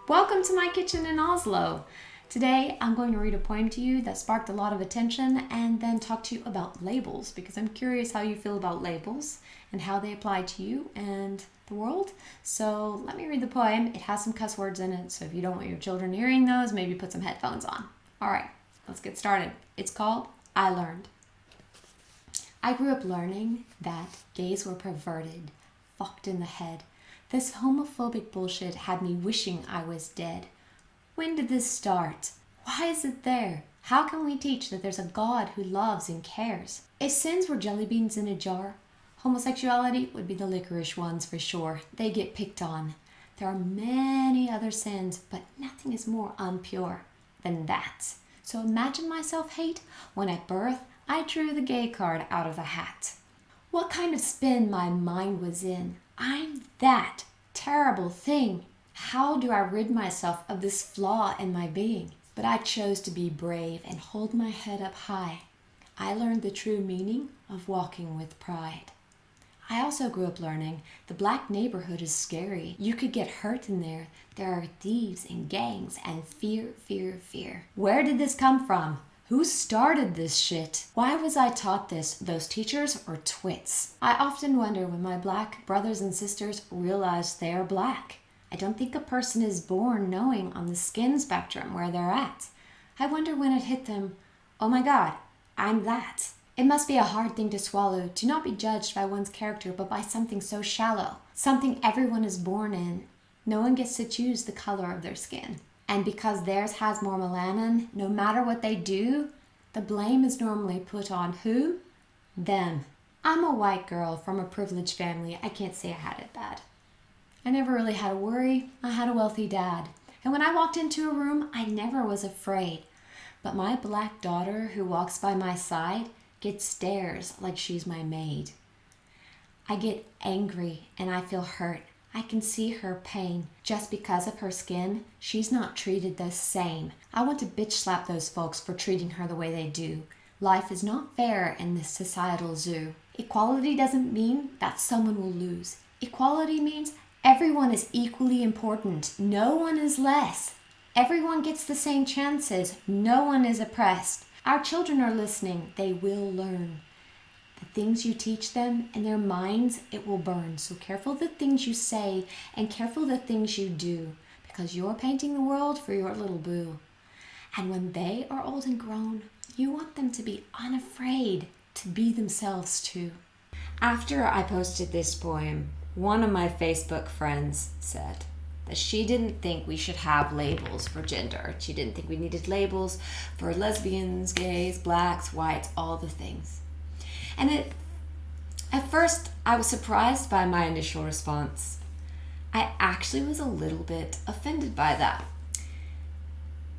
Welcome to my kitchen in Oslo. Today I'm going to read a poem to you that sparked a lot of attention and then talk to you about labels because I'm curious how you feel about labels and how they apply to you and the world. So let me read the poem. It has some cuss words in it, so if you don't want your children hearing those, maybe put some headphones on. All right, let's get started. It's called I Learned. I grew up learning that gays were perverted, fucked in the head. This homophobic bullshit had me wishing I was dead. When did this start? Why is it there? How can we teach that there's a God who loves and cares? If sins were jelly beans in a jar, homosexuality would be the licorice ones for sure. They get picked on. There are many other sins, but nothing is more unpure than that. So imagine my self-hate when at birth I drew the gay card out of the hat. What kind of spin my mind was in. I'm that terrible thing. How do I rid myself of this flaw in my being? But I chose to be brave and hold my head up high. I learned the true meaning of walking with pride. I also grew up learning the black neighborhood is scary. You could get hurt in there. There are thieves and gangs and fear, fear, fear. Where did this come from? Who started this shit? Why was I taught this? Those teachers or twits? I often wonder when my black brothers and sisters realize they are black. I don't think a person is born knowing on the skin spectrum where they're at. I wonder when it hit them, oh my God, I'm that. It must be a hard thing to swallow, to not be judged by one's character, but by something so shallow, something everyone is born in. No one gets to choose the color of their skin. And because theirs has more melanin, no matter what they do, the blame is normally put on who? Them. I'm a white girl from a privileged family. I can't say I had it bad. I never really had to worry. I had a wealthy dad. And when I walked into a room, I never was afraid. But my black daughter who walks by my side gets stares like she's my maid. I get angry and I feel hurt. I can see her pain. Just because of her skin, she's not treated the same. I want to bitch slap those folks for treating her the way they do. Life is not fair in this societal zoo. Equality doesn't mean that someone will lose. Equality means everyone is equally important. No one is less. Everyone gets the same chances. No one is oppressed. Our children are listening. They will learn. The things you teach them in their minds, it will burn. So careful the things you say and careful the things you do, because you're painting the world for your little boo. And when they are old and grown, you want them to be unafraid to be themselves too. After I posted this poem, one of my Facebook friends said that she didn't think we should have labels for gender. She didn't think we needed labels for lesbians, gays, blacks, whites, all the things. And at first, I was surprised by my initial response. I actually was a little bit offended by that.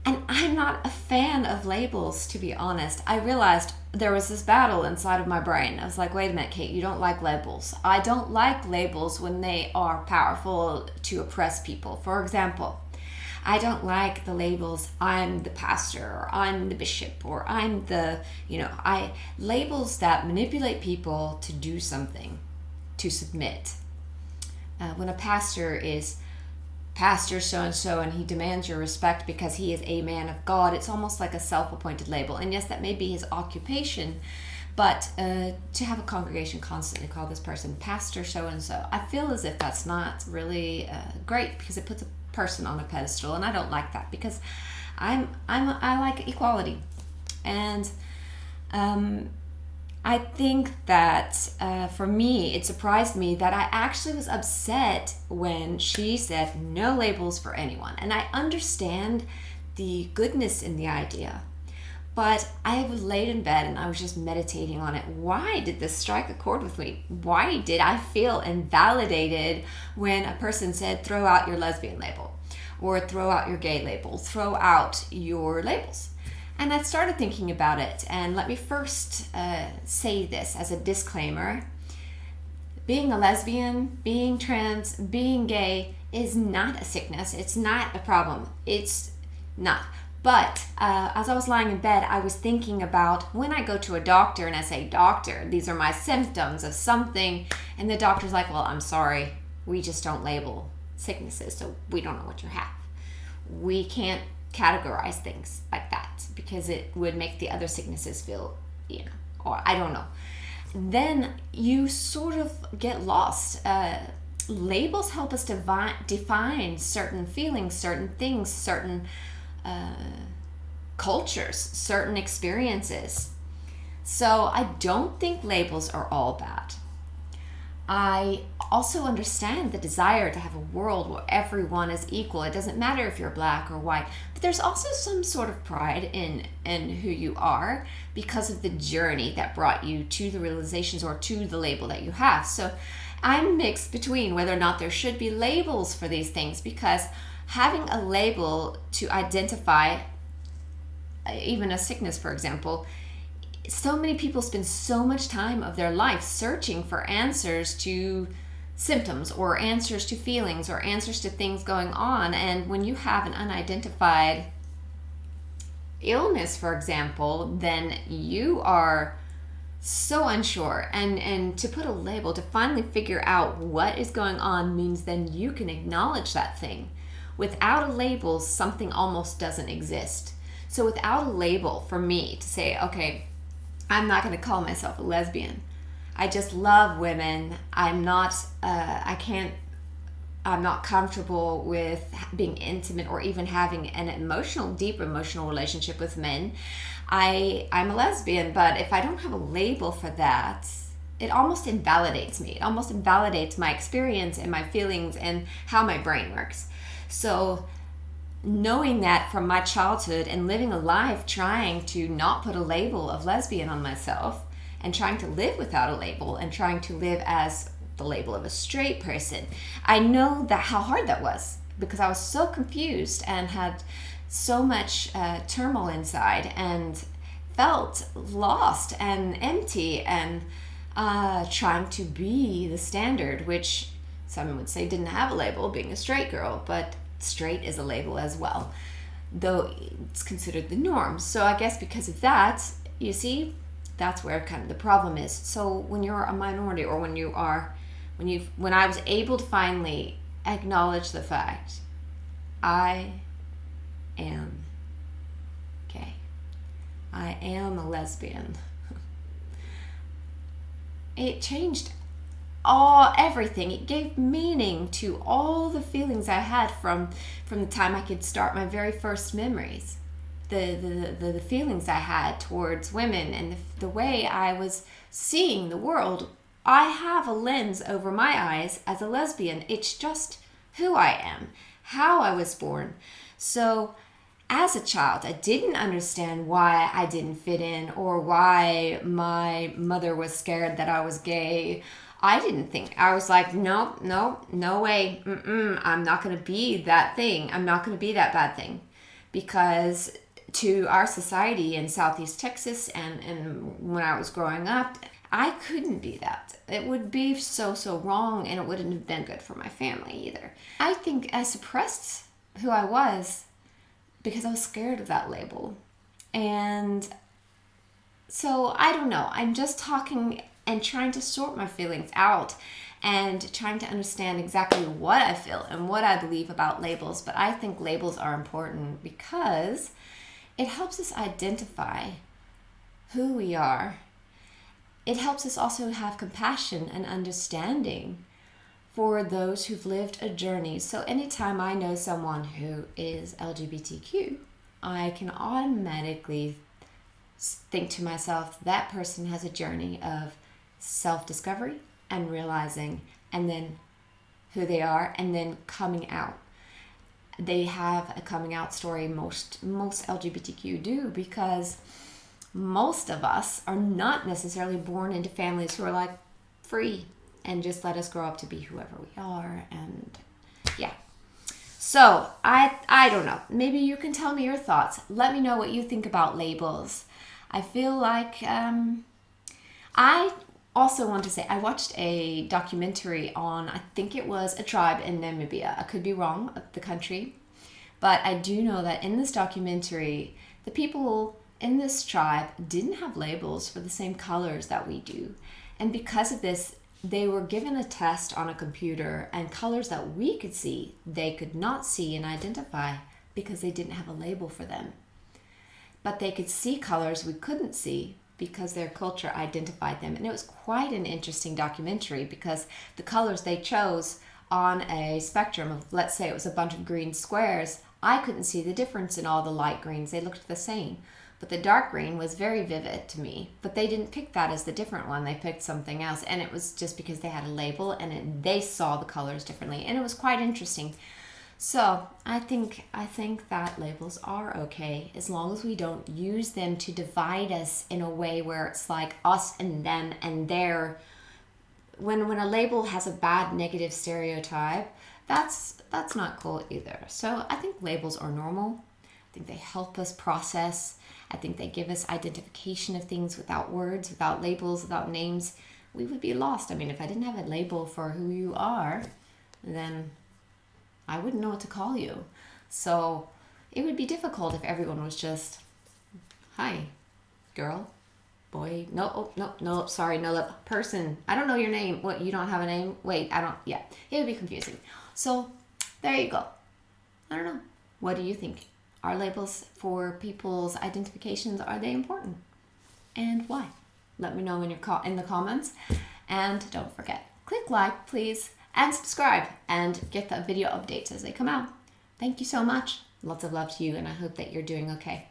And I'm not a fan of labels, to be honest. I realized there was this battle inside of my brain. I was like, wait a minute, Kate, you don't like labels. I don't like labels when they are powerful to oppress people. For example, I don't like the labels, I'm the pastor, or I'm the bishop, or I'm the, labels that manipulate people to do something, to submit. When a pastor is pastor so-and-so and he demands your respect because he is a man of God, it's almost like a self-appointed label. And yes, that may be his occupation, but to have a congregation constantly call this person pastor so-and-so, I feel as if that's not really great, because it puts a person on a pedestal, and I don't like that, because I like equality. And I think that for me, it surprised me that I actually was upset when she said no labels for anyone. And I understand the goodness in the idea, but I was laid in bed and I was just meditating on it. Why did this strike a chord with me? Why did I feel invalidated when a person said, throw out your lesbian label, or throw out your gay label, throw out your labels? And I started thinking about it, and let me first say this as a disclaimer. Being a lesbian, being trans, being gay is not a sickness. It's not a problem. It's not. But as I was lying in bed, I was thinking about when I go to a doctor and I say, doctor, these are my symptoms of something. And the doctor's like, well, I'm sorry. We just don't label sicknesses, so we don't know what you have. we can't categorize things like that because it would make the other sicknesses feel, or I don't know. Then you sort of get lost. Labels help us define certain feelings, certain things, certain cultures, certain experiences. So I don't think labels are all bad. I also understand the desire to have a world where everyone is equal. It doesn't matter if you're black or white, but there's also some sort of pride in who you are because of the journey that brought you to the realizations or to the label that you have. So I'm mixed between whether or not there should be labels for these things, because having a label to identify even a sickness, for example, so many people spend so much time of their life searching for answers to symptoms or answers to feelings or answers to things going on. And when you have an unidentified illness, for example, then you are so unsure. And to put a label, to finally figure out what is going on, means then you can acknowledge that thing. Without a label, something almost doesn't exist. So without a label, for me to say, okay, I'm not going to call myself a lesbian. I just love women. I'm not comfortable with being intimate or even having an deep emotional relationship with men. I'm a lesbian, but if I don't have a label for that, it almost invalidates me. It almost invalidates my experience and my feelings and how my brain works. So knowing that from my childhood and living a life trying to not put a label of lesbian on myself and trying to live without a label and trying to live as the label of a straight person, I know that how hard that was, because I was so confused and had so much turmoil inside and felt lost and empty and trying to be the standard, which some would say didn't have a label, being a straight girl, but straight is a label as well, though it's considered the norm. So I guess because of that, you see, that's where kind of the problem is. So when you're a minority, or when I was able to finally acknowledge the fact I am gay, I am a lesbian, it changed everything. It gave meaning to all the feelings I had from the time I could start my very first memories. The feelings I had towards women and the way I was seeing the world. I have a lens over my eyes as a lesbian. It's just who I am, how I was born. So as a child, I didn't understand why I didn't fit in or why my mother was scared that I was gay. I didn't think. I was like, no way. I'm not going to be that thing. I'm not going to be that bad thing. Because to our society in Southeast Texas and when I was growing up, I couldn't be that. It would be so wrong, and it wouldn't have been good for my family either. I think I suppressed who I was because I was scared of that label. And so I don't know. I'm just talking and trying to sort my feelings out and trying to understand exactly what I feel and what I believe about labels. But I think labels are important because it helps us identify who we are. It helps us also have compassion and understanding for those who've lived a journey. So anytime I know someone who is LGBTQ, I can automatically think to myself, that person has a journey of self-discovery and realizing, and then who they are, and then coming out. They have a coming out story. Most LGBTQ do, because most of us are not necessarily born into families who are like free and just let us grow up to be whoever we are. And yeah, so I don't know, maybe you can tell me your thoughts. Let me know what you think about labels. I feel like I also want to say I watched a documentary on, I think it was a tribe in Namibia. I could be wrong, the country. But I do know that in this documentary, the people in this tribe didn't have labels for the same colors that we do. And because of this, they were given a test on a computer, and colors that we could see, they could not see and identify because they didn't have a label for them. But they could see colors we couldn't see because their culture identified them. And it was quite an interesting documentary because the colors they chose on a spectrum of, let's say it was a bunch of green squares, I couldn't see the difference in all the light greens. They looked the same. But the dark green was very vivid to me. But they didn't pick that as the different one. They picked something else. And it was just because they had a label and they saw the colors differently. And it was quite interesting. So I think that labels are okay as long as we don't use them to divide us in a way where it's like us and them and their. When a label has a bad negative stereotype, that's not cool either. So I think labels are normal. I think they help us process. I think they give us identification of things. Without words, without labels, without names, we would be lost. I mean, if I didn't have a label for who you are, then I wouldn't know what to call you. So it would be difficult if everyone was just, hi, girl, boy, no, sorry, no, person, I don't know your name. What, you don't have a name? Wait, yeah, it would be confusing. So there you go. I don't know. What do you think? Are labels for people's identifications, are they important? And why? Let me know in the comments. And don't forget, click like, please, and subscribe and get the video updates as they come out. Thank you so much. Lots of love to you, and I hope that you're doing okay.